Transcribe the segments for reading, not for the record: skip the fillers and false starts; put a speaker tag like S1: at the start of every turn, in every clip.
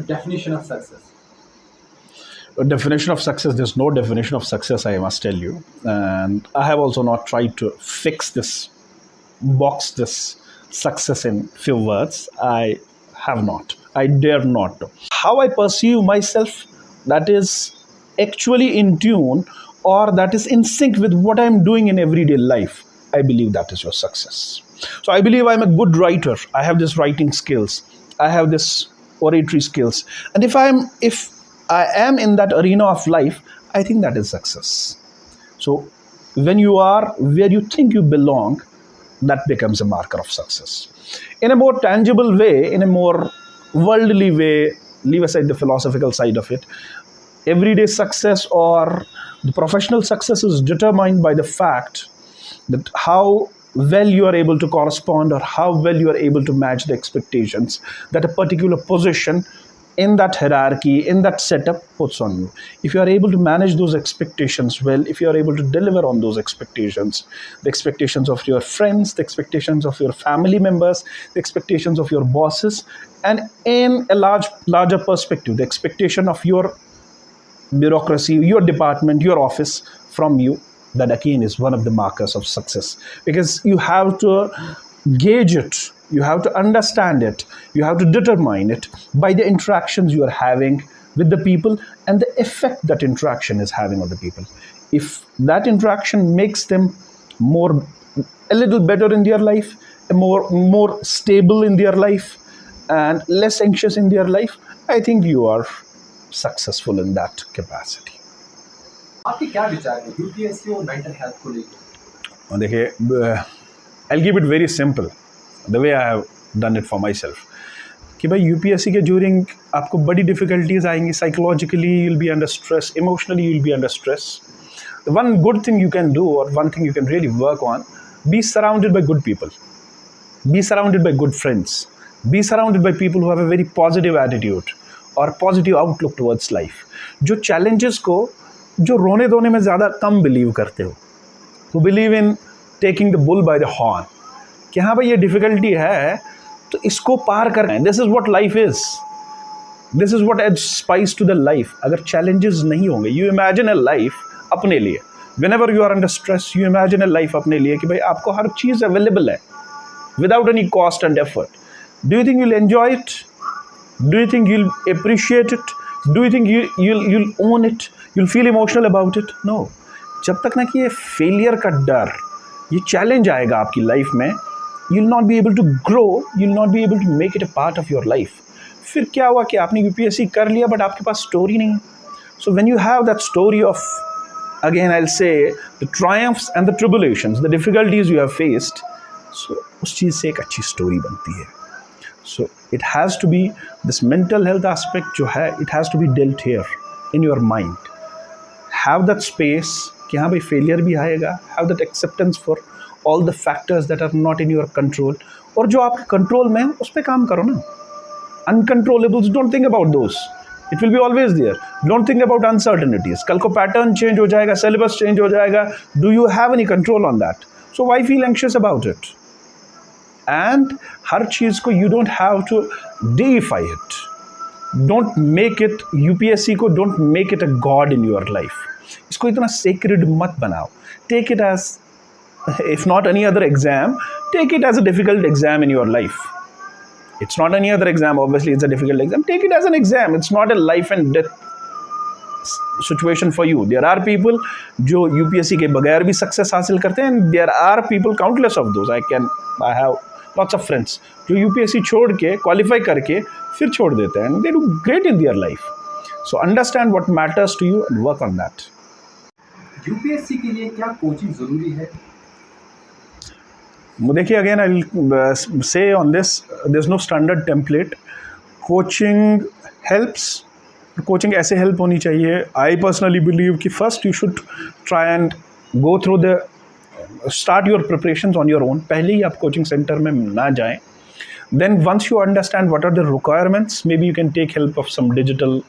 S1: definition of success?
S2: A definition of success, there's no definition of success, I must tell you. And I have also not tried to fix this, box this success in few words. I have not. I dare not to. How I perceive myself, that is actually in tune, or that is in sync with what I'm doing in everyday life, I believe that is your success. So I believe I'm a good writer. I have this writing skills. I have this oratory skills. And if I am in that arena of life, I think that is success. So when you are where you think you belong, that becomes a marker of success. In a more tangible way, in a more worldly way, leave aside the philosophical side of it, everyday success or the professional success is determined by the fact that how well you are able to correspond or how well you are able to match the expectations that a particular position in that hierarchy, in that setup puts on you. If you are able to manage those expectations well, if you are able to deliver on those expectations, the expectations of your friends, the expectations of your family members, the expectations of your bosses, and in a larger perspective, the expectation of your bureaucracy, your department, your office from you, that again is one of the markers of success. Because you have to gauge it, you have to understand it, you have to determine it by the interactions you are having with the people and the effect that interaction is having on the people. If that interaction makes them a little better in their life, more stable in their life, and less anxious in their life, I think you are successful in that capacity.
S1: आपके क्या विचार है UPSC और mental health को लेकर?
S2: देखिए, I'll keep it very simple, the way I have done it for myself. कि भाई यूपीएससी के ड्यूरिंग आपको बड़ी डिफिकल्टीज आएंगी, psychologically you will be under stress, emotionally you will be under stress. One good thing you can do, or one thing you can really work on, be surrounded by good people, be surrounded by good friends, be surrounded by people who have a very positive attitude or positive outlook towards life. जो challenges को जो रोने धोने में ज़्यादा कम believe करते हो, who believe in taking the bull by the horn, कि हाँ भाई ये डिफ़िकल्टी है तो इसको पार करना है. This is what life is, this is what adds spice to the life. अगर चैलेंजेस नहीं होंगे, यू इमेजिन अ लाइफ अपने लिए, whenever you are under stress, you imagine a life अपने लिए कि भाई आपको हर चीज़ अवेलेबल है without any cost and effort. Do you think you'll enjoy it? Do you think you'll appreciate it? Do you think you'll own it? You'll feel emotional about it? No. जब तक ना कि ये फेलियर का डर, ये challenge आएगा आपकी लाइफ में, you'll not be able to grow, you'll not be able to make it a part of your life. फिर क्या हुआ कि आपने यूपीएससी कर लिया बट आपके पास स्टोरी नहीं है. So when you have that story of, again I'll say, the triumphs and the tribulations, the difficulties you have faced, so उस चीज़ से एक अच्छी स्टोरी बनती है. So it has to be this mental health aspect जो है, it has to be dealt here in your mind. Have that space कि हाँ भाई फेलियर भी आएगा. Have that acceptance for all the factors that are not in your control. और जो आपके कंट्रोल में है उस पर काम करो ना. Uncontrollables, don't think about those. It will be always there. Don't think about uncertainties. कल को पैटर्न चेंज हो जाएगा, सिलेबस चेंज हो जाएगा. Do you have any control on that? So why feel anxious about it? And हर चीज़ को you don't have to deify it. Don't make it UPSC को, don't make it a god in your life. इसको इतना sacred मत बनाओ. Take it as, if not any other exam, take it as a difficult exam in your life. It's not any other exam, obviously it's a difficult exam. Take it as an exam. It's not a life and death situation for you. There are people जो UPSC के बगैर भी success हासिल करते हैं, and there are people, countless of those. I have lots of friends जो UPSC छोड़ के, qualify करके फिर छोड़ देते हैं, and they do great in their life. So understand what matters to you and work on that.
S1: UPSC के लिए क्या कोचिंग ज़रूरी है?
S2: देखिए, again I'll say on this, there's no standard template. Coaching helps. Coaching ऐसे help होनी चाहिए. I personally believe कि first you should try and go through start your preparations on your own. पहले ही आप कोचिंग सेंटर में ना जाएं. Then once you understand what are the requirements, maybe you can take help of some digital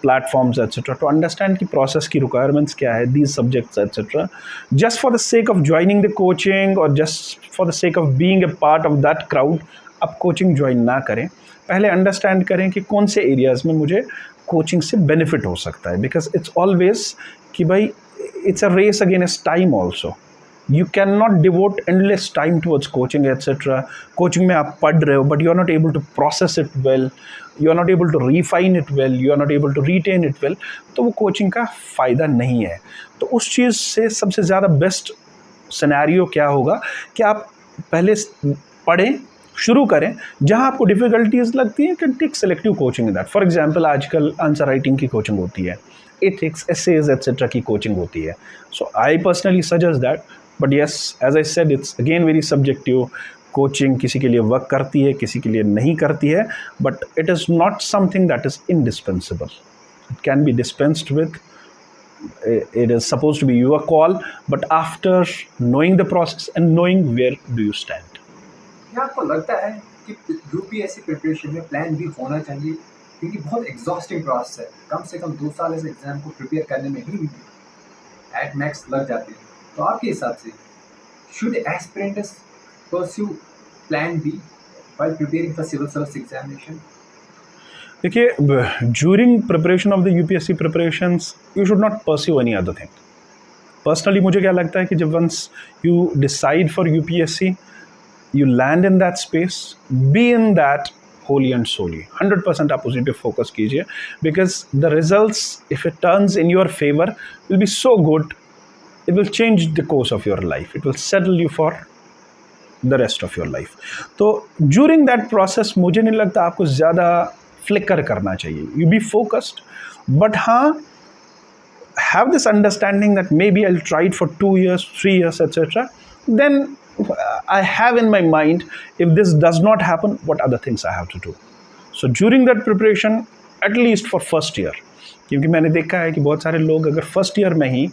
S2: platforms etc. to understand कि process की requirements क्या है, these subjects etc. Just for the sake of joining the coaching or just for the sake of being a part of that crowd, आप coaching join ना करें, पहले understand करें कि कौन से एरियाज़ में मुझे कोचिंग से बेनिफिट हो सकता है, बिकॉज इट्स ऑलवेज कि भाई it's a race against time also. You cannot devote endless time towards coaching etc. Coaching में आप पढ़ रहे हो but you are not able to process it well, you are not able to refine it well, you are not able to retain it well, तो वो coaching का फ़ायदा नहीं है. तो उस चीज़ से सबसे ज़्यादा बेस्ट सिनेरियो क्या होगा कि आप पहले पढ़ें, शुरू करें. जहाँ आपको डिफ़िकल्टीज लगती हैं can take selective coaching in that. For example आजकल आंसर राइटिंग की कोचिंग होती है, एथिक्स, एसेज एट्सेट्रा की कोचिंग होती है. So I personally suggest that. But yes, as I said, it's again very subjective. Coaching किसी के लिए वर्क करती है, किसी के लिए नहीं करती है, but it is not something that is indispensable. It can be dispensed with. It is supposed to be your call, but after knowing the process and knowing where do you stand.
S1: क्या आपको लगता है कि UPSC preparation में plan भी होना चाहिए, क्योंकि बहुत एग्जॉस्टिंग प्रोसेस है, कम से कम 2 साल इस एग्जाम को प्रिपेयर करने में ही एट मैक्स लग जाते हैं. तो आपके हिसाब से should aspirants pursue plan B while preparing for civil service examination?
S2: देखिए, during preparation of the UPSC preparations you should not pursue any other thing. Personally मुझे क्या लगता है कि जब once you decide for UPSC, you land in that space, be in that wholly and solely. 100% आप उसी पे फोकस कीजिए, because the results, if it turns in your favor, will be so good, it will change the course of your life, it will settle you for the rest of your life. तो during that process मुझे नहीं लगता आपको ज़्यादा flicker करना चाहिए. You be focused, but हाँ, have this understanding that maybe I'll try it for 2 years, 3 years, etc. Then I have in my mind, if this does not happen, what other things I have to do. So during that preparation, at least for first year, क्योंकि मैंने देखा है कि बहुत सारे लोग अगर first year में ही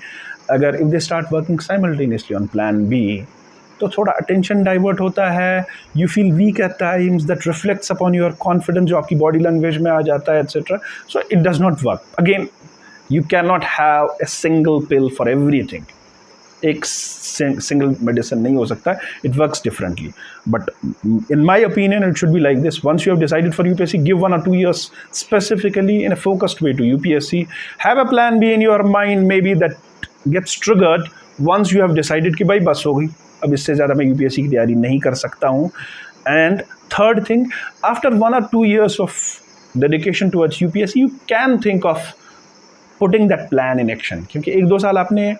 S2: अगर if they start working simultaneously on plan B, तो थोड़ा अटेंशन डाइवर्ट होता है, you feel weak at times, that reflects upon your confidence जो आपकी बॉडी लैंग्वेज में आ जाता है etcetera. So it does not work. Again, you can not have a single pill for everything. एक सिंगल मेडिसिन नहीं हो सकता. It works differently. But in my opinion it should be like this. Once you have decided for UPSC, give 1 or 2 years specifically in a focused way to UPSC. Have a plan B in your mind, maybe that gets triggered once you have decided कि भाई बस हो गई, अब इससे ज़्यादा मैं UPSC की तैयारी नहीं कर सकता हूँ. And third thing, after 1 or 2 years of dedication towards UPSC, you can think of putting that plan in action. क्योंकि 1-2 साल आपने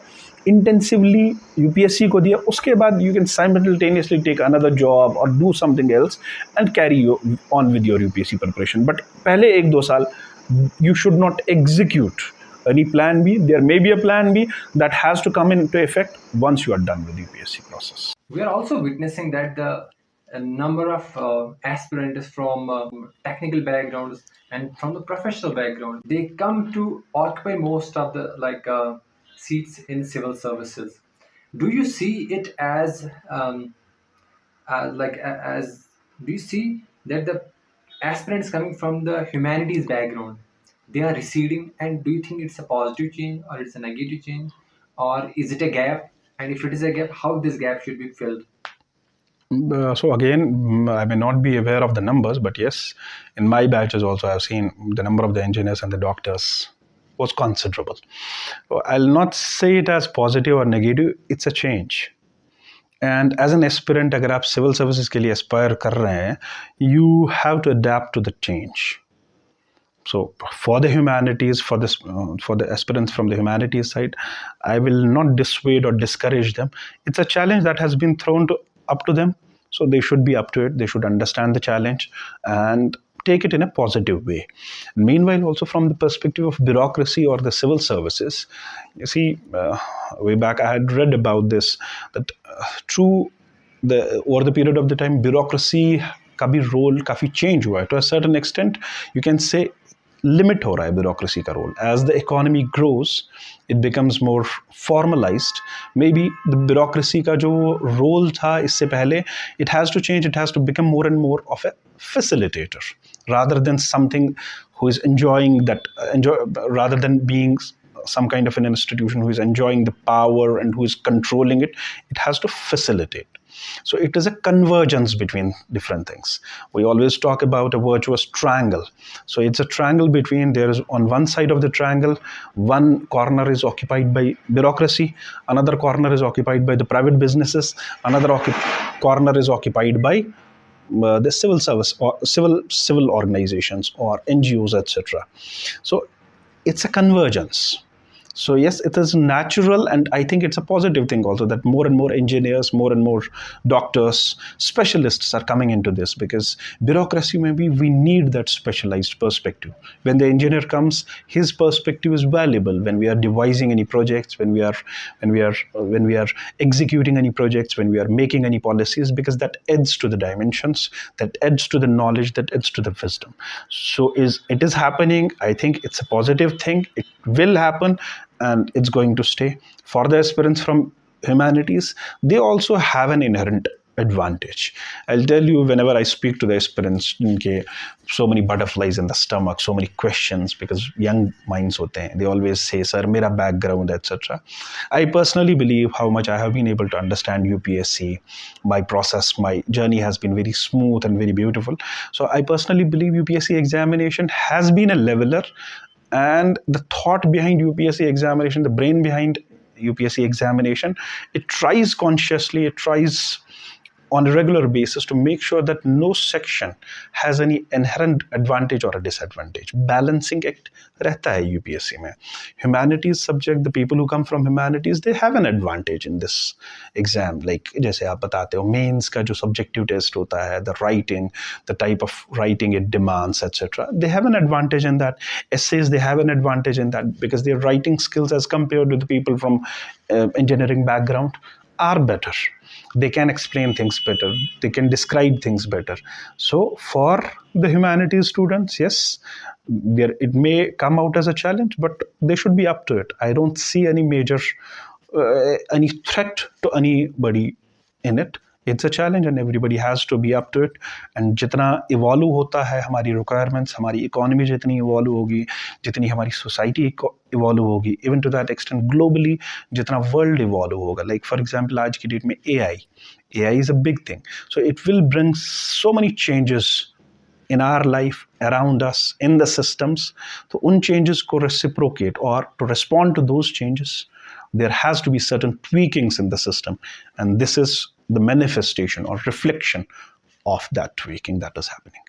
S2: इंटेंसिवली यूपीएससी को दिया, उसके बाद you can simultaneously take another job और do something else and carry on with your UPSC preparation. But पहले 1-2 साल you should not execute any plan B. There may be a plan B that has to come into effect once you are done with the UPSC process.
S1: We are also witnessing that the a number of aspirants from technical backgrounds and from the professional background, they come to occupy most of the seats in civil services. Do you see it as as do you see that the aspirants coming from the humanities background, they are receding, and do you think it's a positive change or it's a negative change, or is it a gap, and if it is a gap, how this gap should be filled?
S2: So again, I may not be aware of the numbers, but yes, in my batches also I've seen the number of the engineers and the doctors was considerable. So I'll not say it as positive or negative, it's a change. And as an aspirant, अगर आप civil services के लिए aspire कर रहे हैं, you have to adapt to the change. So for the humanities, for the aspirants from the humanities side, I will not dissuade or discourage them. It's a challenge that has been thrown up to them, so they should be up to it. They should understand the challenge and take it in a positive way. Meanwhile, also from the perspective of bureaucracy or the civil services, you see, way back I had read about this, that over the period of the time, bureaucracy का भी role काफ़ी change हुआ है. To a certain extent, you can say limit हो रहा है bureaucracy का role. As the economy grows, it becomes more formalised. May be the bureaucracy का जो रोल था इससे पहले, it has to change. It has to become more and more of a facilitator rather than something who is rather than being some kind of an institution who is enjoying the power and who is controlling it. It has to facilitate. So it is a convergence between different things. We always talk about a virtuous triangle. So it's a triangle between, there is on one side of the triangle, one corner is occupied by bureaucracy, another corner is occupied by the private businesses, another corner is occupied by the civil service or civil organizations or NGOs, etc. So it's a convergence. So yes, it is natural, and I think it's a positive thing also that more and more engineers, more and more doctors, specialists are coming into this, because bureaucracy, maybe we need that specialized perspective. When the engineer comes, his perspective is valuable when we are devising any projects, when we are executing any projects, when we are making any policies, because that adds to the dimensions, that adds to the knowledge, that adds to the wisdom. So it is happening. I think it's a positive thing. It will happen, and it's going to stay. For the aspirants from humanities, they also have an inherent advantage. I'll tell you, whenever I speak to the aspirants, okay, so many butterflies in the stomach, so many questions, because young minds hote hain, they always say, sir, mera background, etc. I personally believe how much I have been able to understand UPSC. My process, my journey has been very smooth and very beautiful. So I personally believe UPSC examination has been a leveler, and the thought behind UPSC examination, the brain behind UPSC examination, it tries consciously, it tries on a regular basis to make sure that no section has any inherent advantage or a disadvantage. Balancing act रहता है UPSC में. Humanities subject, the people who come from humanities, they have an advantage in this exam. Like जैसे आप बताते हो, mains का जो subjective test होता है, the writing, the type of writing it demands, etc. They have an advantage in that. Essays, they have an advantage in that, because their writing skills as compared to the people from engineering background are better. They can explain things better, they can describe things better. So for the humanities students, yes, it may come out as a challenge, but they should be up to it. I don't see any major any threat to anybody in it. It's a challenge and everybody has to be up to it. And जितना evolve होता है हमारी requirements, हमारी economy जितनी evolve होगी, जितनी हमारी society evolve होगी, even to that extent globally जितना वर्ल्ड इवॉल्व होगा. लाइक फॉर एग्जांपल आज की डेट में AI is a big thing. So it will bring so many changes in our life, around us, in the systems. So un changes को reciprocate or to respond to those changes, there has to be certain tweakings in the system, and this is the manifestation or reflection of that tweaking that is happening.